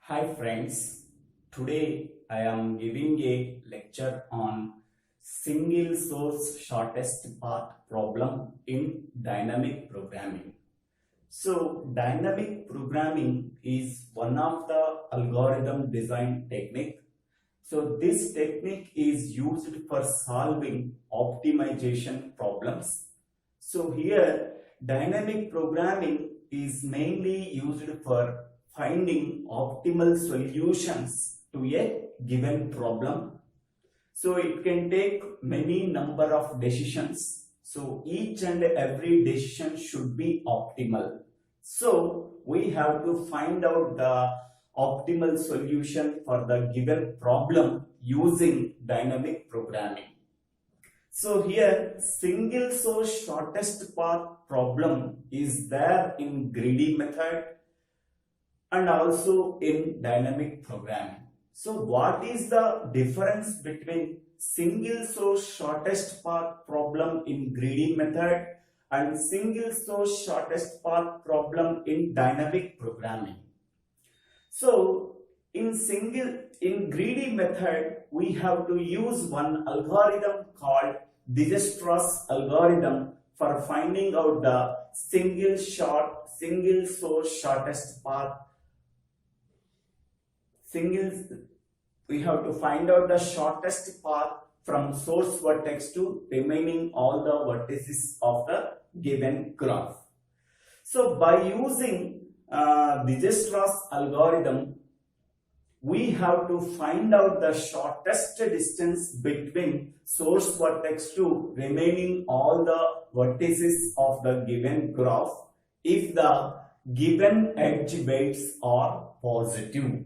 Hi friends, today I am giving a lecture on single source shortest path problem in dynamic programming. So dynamic programming is one of the algorithm design technique. So this technique is used for solving optimization problems. So here dynamic programming is mainly used for finding optimal solutions to a given problem. So it can take many number of decisions. So each and every decision should be optimal. So we have to find out the optimal solution for the given problem using dynamic programming. So here single source shortest path problem is there in greedy method and also in dynamic programming. So what is the difference between single source shortest path problem in greedy method and single source shortest path problem in dynamic programming? So in greedy method we have to use one algorithm called dijkstra's algorithm for finding out the single source shortest path. We have to find out the shortest path from source vertex to remaining all the vertices of the given graph. So by using dijkstra's algorithm, we have to find out the shortest distance between source vertex to remaining all the vertices of the given graph if the given edge weights are positive.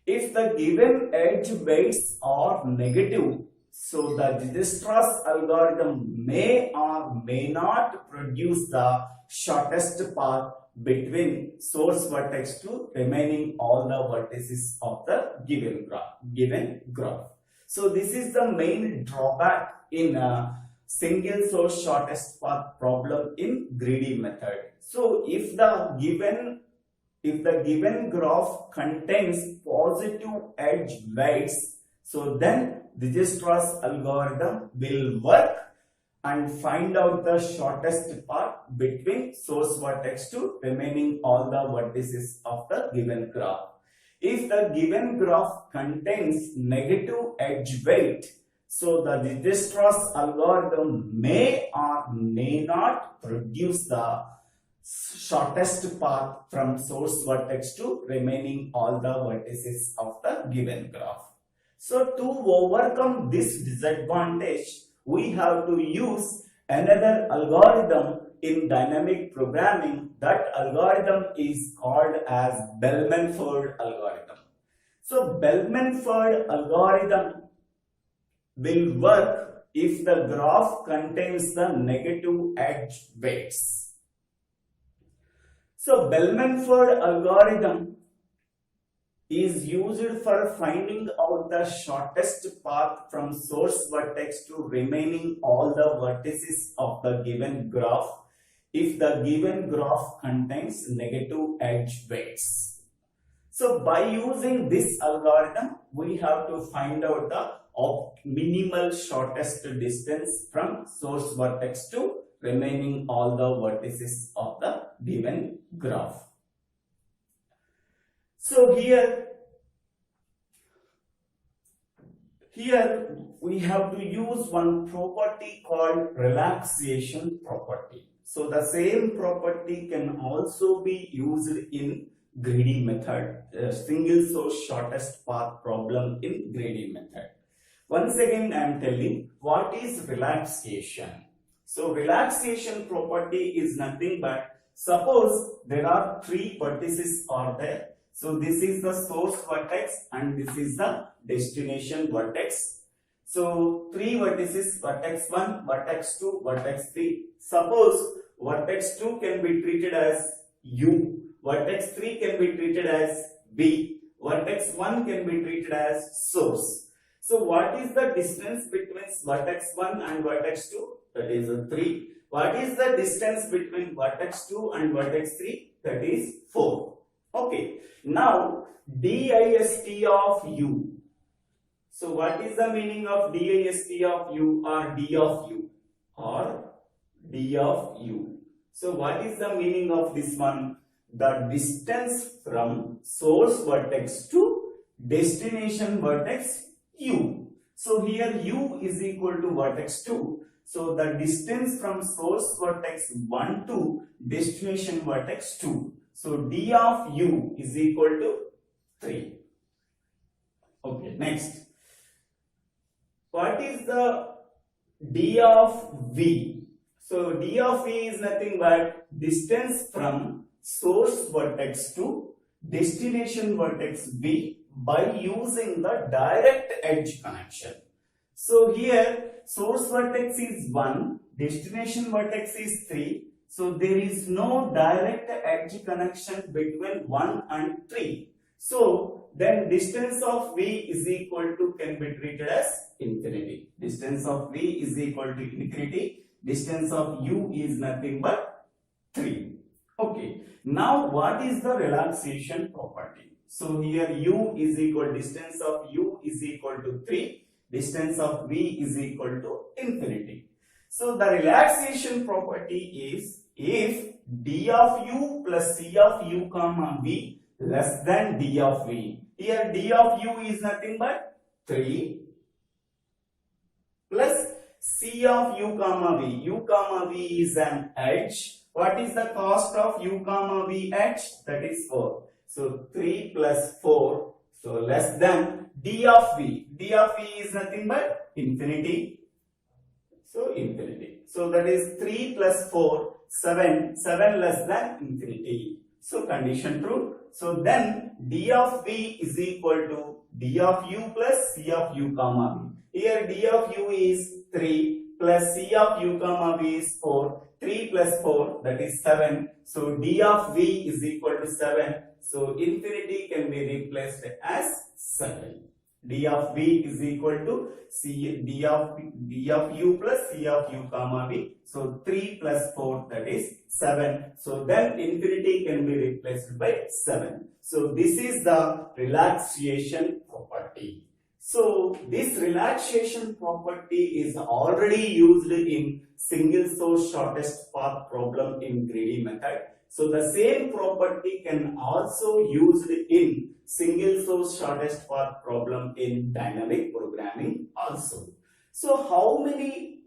If the given edge weights are negative, so the dijkstra's algorithm may or may not produce the shortest path between source vertex to remaining all the vertices of the given graph. So this is the main drawback in a single source shortest path problem in greedy method. So if the given graph contains positive edge weights, so then dijkstra's algorithm will work and find out the shortest path between source vertex to remaining all the vertices of the given graph. If the given graph contains negative edge weight, so the dijkstra's algorithm may or may not produce the shortest path from source vertex to remaining all the vertices of the given graph. So to overcome this disadvantage, we have to use another algorithm in dynamic programming. That algorithm is called as Bellman-Ford algorithm. So Bellman-Ford algorithm will work if the graph contains the negative edge weights. So Bellman-Ford algorithm is used for finding out the shortest path from source vertex to remaining all the vertices of the given graph if the given graph contains negative edge weights. So by using this algorithm, we have to find out the minimal shortest distance from source vertex to remaining all the vertices of the given graph. So here we have to use one property called relaxation property. So the same property can also be used in greedy method, single source shortest path problem in greedy method. Once again I am telling what is relaxation. So relaxation property is nothing but, suppose there are three vertices are there. So this is the source vertex and this is the destination vertex. So three vertices, vertex 1, vertex 2, vertex 3. Suppose vertex 2 can be treated as U, vertex 3 can be treated as V, vertex 1 can be treated as source. So what is the distance between vertex 1 and vertex 2? That is 3. What is the distance between vertex 2 and vertex 3? That is 4. Okay, now dist of u. So what is the meaning of dist of u or d of u or d of u? So what is the meaning of this one? The distance from source vertex to destination vertex u. So here u is equal to vertex 2. So the distance from source vertex 1 to destination vertex 2. So d of u is equal to 3. Okay, next. What is the d of v? So d of v is nothing but distance from source vertex to destination vertex v by using the direct edge connection. So here source vertex is 1, destination vertex is 3. So there is no direct edge connection between 1 and 3. So then distance of v is equal to, can be treated as infinity. Distance of v is equal to infinity. Distance of u is nothing but 3. Okay. Now what is the relaxation property? So here u is equal, distance of u is equal to 3. Distance of v is equal to infinity. So the relaxation property is if d of u plus c of u comma v less than d of v. Here d of u is nothing but 3 plus c of u comma v. U comma v is an edge. What is the cost of u comma v edge? That is 4. So 3 plus 4. So less than d of v. D of v is nothing but infinity. So infinity. So that is 3 plus 4, 7. 7 less than infinity. So condition true. So then d of v is equal to d of u plus c of u comma v. Here d of u is 3 plus c of u comma v is 4. 3 plus 4, that is 7. So d of v is equal to 7. So infinity can be replaced as 7. D of v is equal to d of u plus c of u comma v. So 3 plus 4, that is 7. So then infinity can be replaced by 7. So this is the relaxation property. So this relaxation property is already used in single source shortest path problem in greedy method. So the same property can also used in single source shortest path problem in dynamic programming also. So how many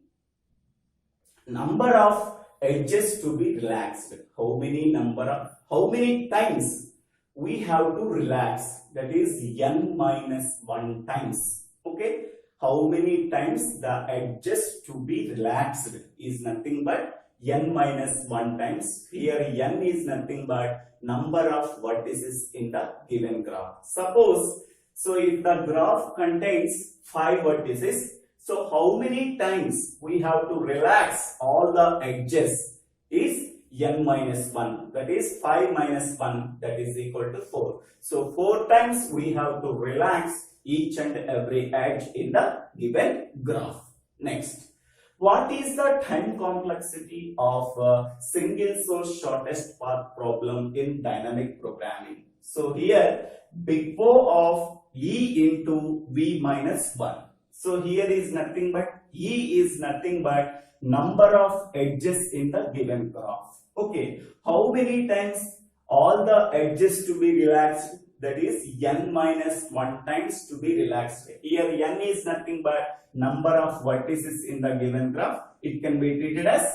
number of edges to be relaxed? How many times we have to relax? That is n minus 1 times. Okay. How many times the edges to be relaxed is nothing but n minus 1 times. Here n is nothing but number of vertices in the given graph. Suppose, so if the graph contains 5 vertices, so how many times we have to relax all the edges is n minus 1, that is 5 minus 1, that is equal to 4. So 4 times we have to relax each and every edge in the given graph. Next, what is the time complexity of a single source shortest path problem in dynamic programming? So here big O of E into V minus 1. So here is nothing but E is nothing but number of edges in the given graph. Okay, how many times all the edges to be relaxed? That is n minus 1 times to be relaxed. Here n is nothing but number of vertices in the given graph. It can be treated as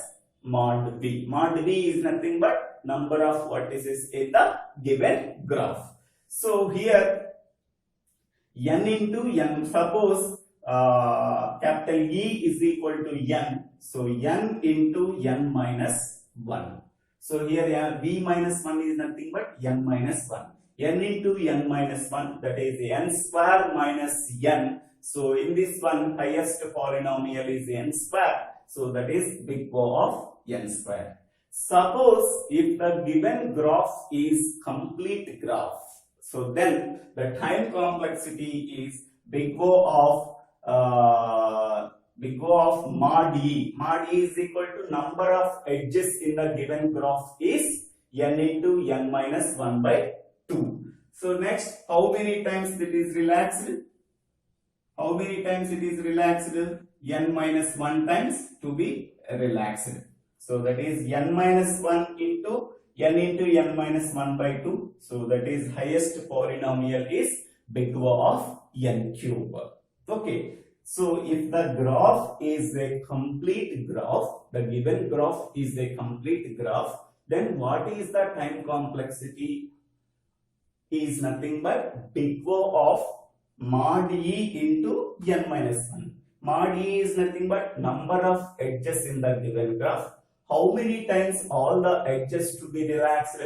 mod v. Mod v is nothing but number of vertices in the given graph. So here n into n, suppose capital E is equal to n. So n into n minus 1. So here v minus 1 is nothing but n minus 1. N into n minus 1, that is n square minus n. So in this one, highest polynomial is n square. So that is big O of n square. Suppose if the given graph is complete graph, so then the time complexity is big O of mod E. Mod E is equal to number of edges in the given graph is n into n minus 1 by 2. So next, how many times it is relaxed? How many times it is relaxed? N minus 1 times to be relaxed. So that is n minus 1 into n into n minus 1 by 2. So that is highest polynomial is big O of n cube. Okay. So if the graph is a complete graph, the given graph is a complete graph, then what is the time complexity? Is nothing but big O of mod e into n minus 1. Mod e is nothing but number of edges in the given graph. How many times all the edges to be relaxed?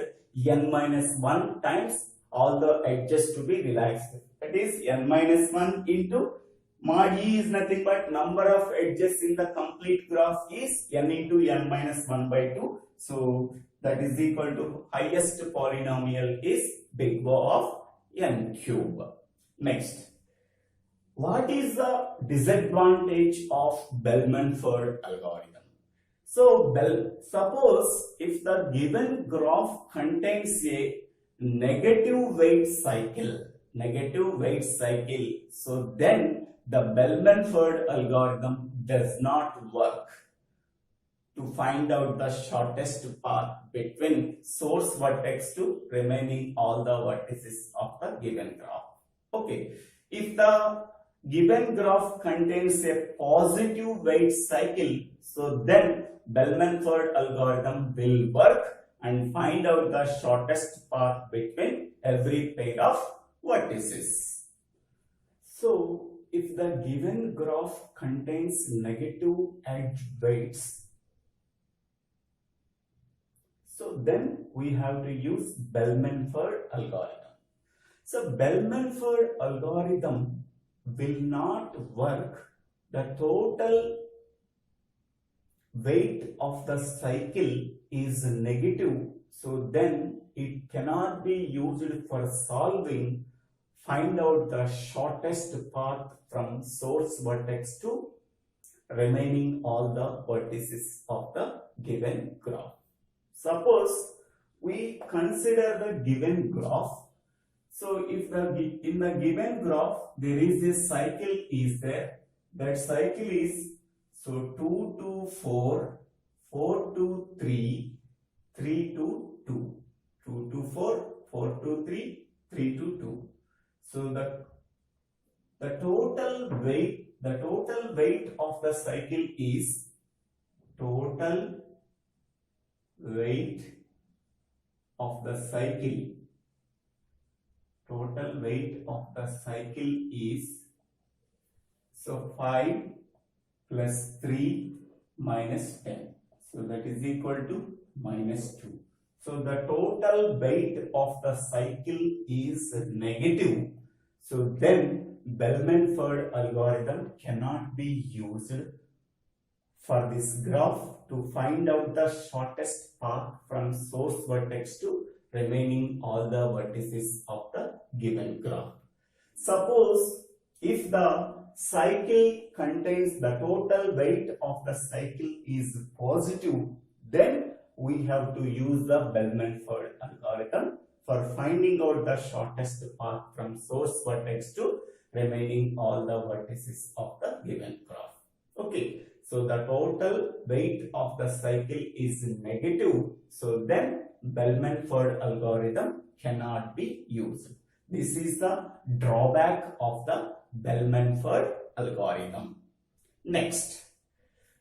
N minus 1 times all the edges to be relaxed. That is n minus 1 into mod e is nothing but number of edges in the complete graph is n into n minus 1 by 2. So that is equal to highest polynomial is big O of n cube. Next, what is the disadvantage of Bellman-Ford algorithm? So suppose if the given graph contains a negative weight cycle, so then the Bellman-Ford algorithm does not work to find out the shortest path between source vertex to remaining all the vertices of the given graph. Okay, if the given graph contains a positive weight cycle, so then Bellman-Ford algorithm will work and find out the shortest path between every pair of vertices. So if the given graph contains negative edge weights, so then we have to use Bellman-Ford algorithm. So Bellman-Ford algorithm will not work. The total weight of the cycle is negative. So then it cannot be used for solving, find out the shortest path from source vertex to remaining all the vertices of the given graph. Suppose we consider the given graph. So if in the given graph there is a cycle is there, that cycle is so 2 to 4, 4 to 3, 3 to 2, 2 to 4, 4 to 3, 3 to 2. So the total weight of the cycle is total weight of the cycle is so 5 plus 3 minus 10. So that is equal to minus 2. So the total weight of the cycle is negative. So then Bellman-Ford algorithm cannot be used for this graph to find out the shortest path from source vertex to remaining all the vertices of the given graph. Suppose if the cycle contains the total weight of the cycle is positive, then we have to use the Bellman-Ford algorithm for finding out the shortest path from source vertex to remaining all the vertices of the given graph. Okay, so the total weight of the cycle is negative, so then Bellman-Ford algorithm cannot be used. This is the drawback of the Bellman-Ford algorithm. Next,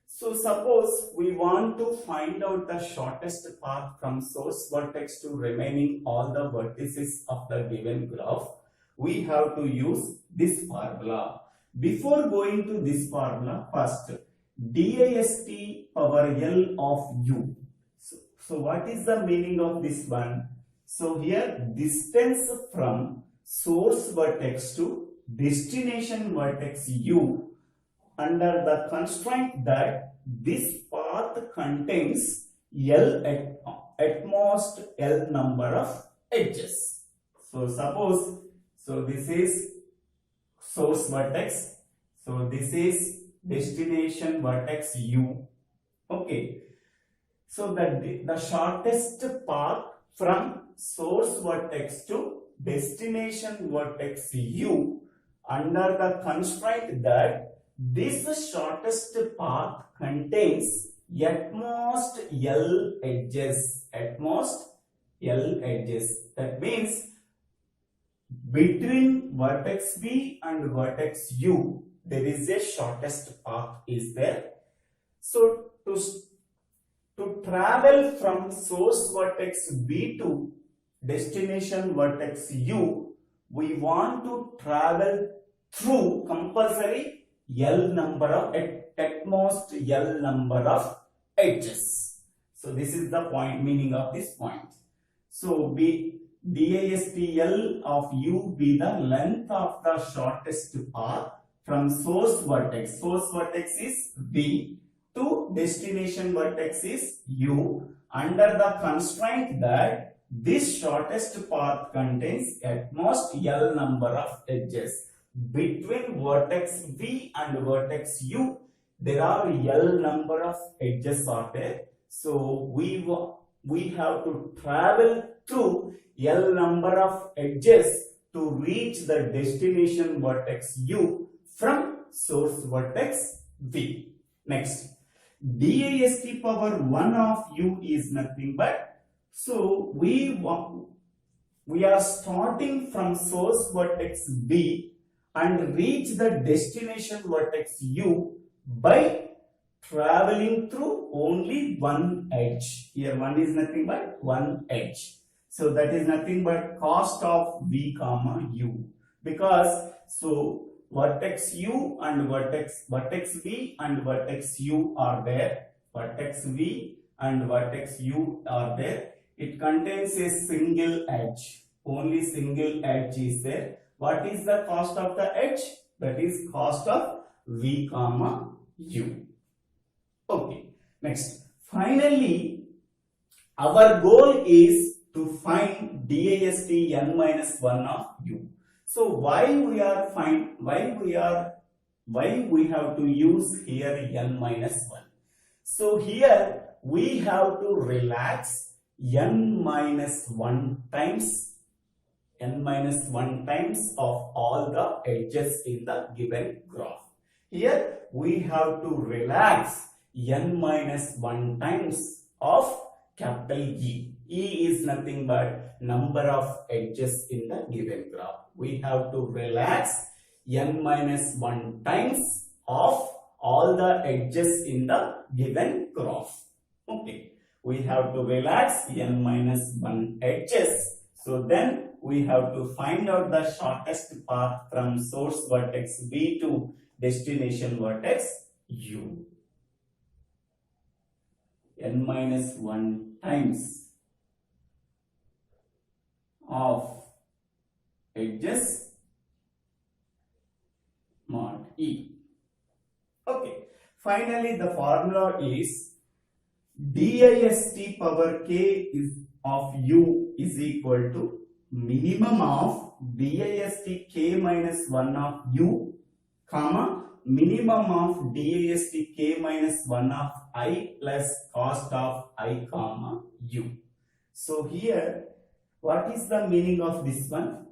so suppose we want to find out the shortest path from source vertex to remaining all the vertices of the given graph, we have to use this formula. Before going to this formula, first dast power L of u. So what is the meaning of this one? So here distance from source vertex to destination vertex u under the constraint that this path contains L at most L number of edges. So suppose, so this is source vertex, so this is destination vertex u. Okay, so that the shortest path from source vertex to destination vertex u under the constraint that this shortest path contains at most L edges. At most L edges. That means between vertex V and vertex U, there is a shortest path is there. So to travel from source vertex V to destination vertex U, we want to travel through compulsory L number of at most L number of edges. So this is the point meaning of this point. So DASTL of U be the length of the shortest path from source vertex. Source vertex is V to destination vertex is U under the constraint that this shortest path contains at most L number of edges. Between vertex V and vertex U, there are L number of edges are there. So we have to travel through L number of edges to reach the destination vertex U from source vertex V. Next, DAST power 1 of U is nothing but, so we are starting from source vertex V and reach the destination vertex U by traveling through only one edge. Here one is nothing but one edge. So that is nothing but cost of V comma U, because so vertex U and vertex V and vertex U are there. Vertex V and vertex U are there. It contains a single edge. Only single edge is there. What is the cost of the edge? That is cost of V comma U. Okay. Next. Finally, our goal is to find DAST n minus 1 of U. So why we have to use here n minus 1? So here we have to relax n minus 1 times of all the edges in the given graph. Here we have to relax n minus 1 times of capital E. E is nothing but number of edges in the given graph. We have to relax n minus 1 times of all the edges in the given graph. Okay, we have to relax n minus 1 edges. So then we have to find out the shortest path from source vertex V to destination vertex U. N minus 1 times of edges mod E. Okay. Finally, the formula is DIST power K is of U is equal to minimum of DIST K minus 1 of U, comma, minimum of DIST K minus 1 of I plus cost of I, comma, U. So here, what is the meaning of this one?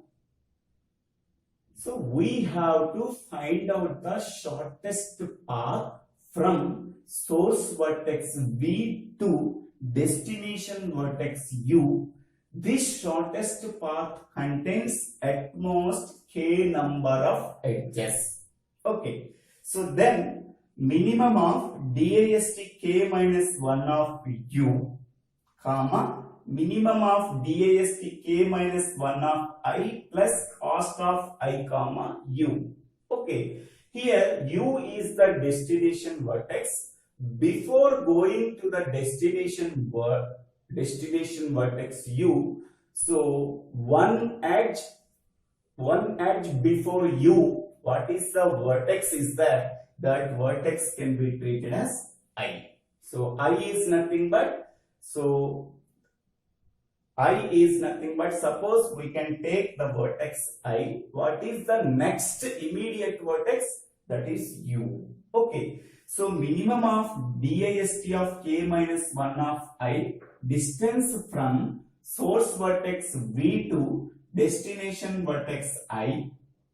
So we have to find out the shortest path from source vertex V to destination vertex U. This shortest path contains at most K number of edges. Okay. So then minimum of DIST K minus 1 of U, comma, minimum of DIST K minus 1 of I plus cost of I, comma, U. Okay. Here U is the destination vertex. Before going to the destination vertex U, so one edge before U, what is the vertex is there? That vertex can be treated as I. So I is nothing but, suppose we can take the vertex I. What is the next immediate vertex? That is U. Okay. So minimum of DIST of K minus 1 of I, distance from source vertex V to destination vertex I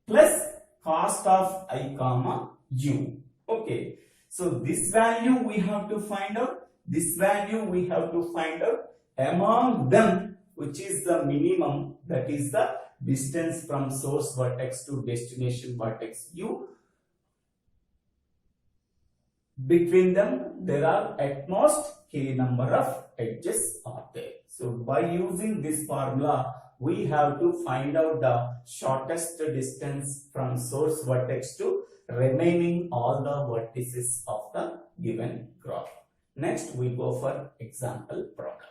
plus cost of I comma U. Okay, so this value we have to find out, this value we have to find out. Among them, which is the minimum, that is the distance from source vertex to destination vertex U. Between them, there are at most k number of edges are there. So by using this formula, we have to find out the shortest distance from source vertex to remaining all the vertices of the given graph. Next, we go for example problem.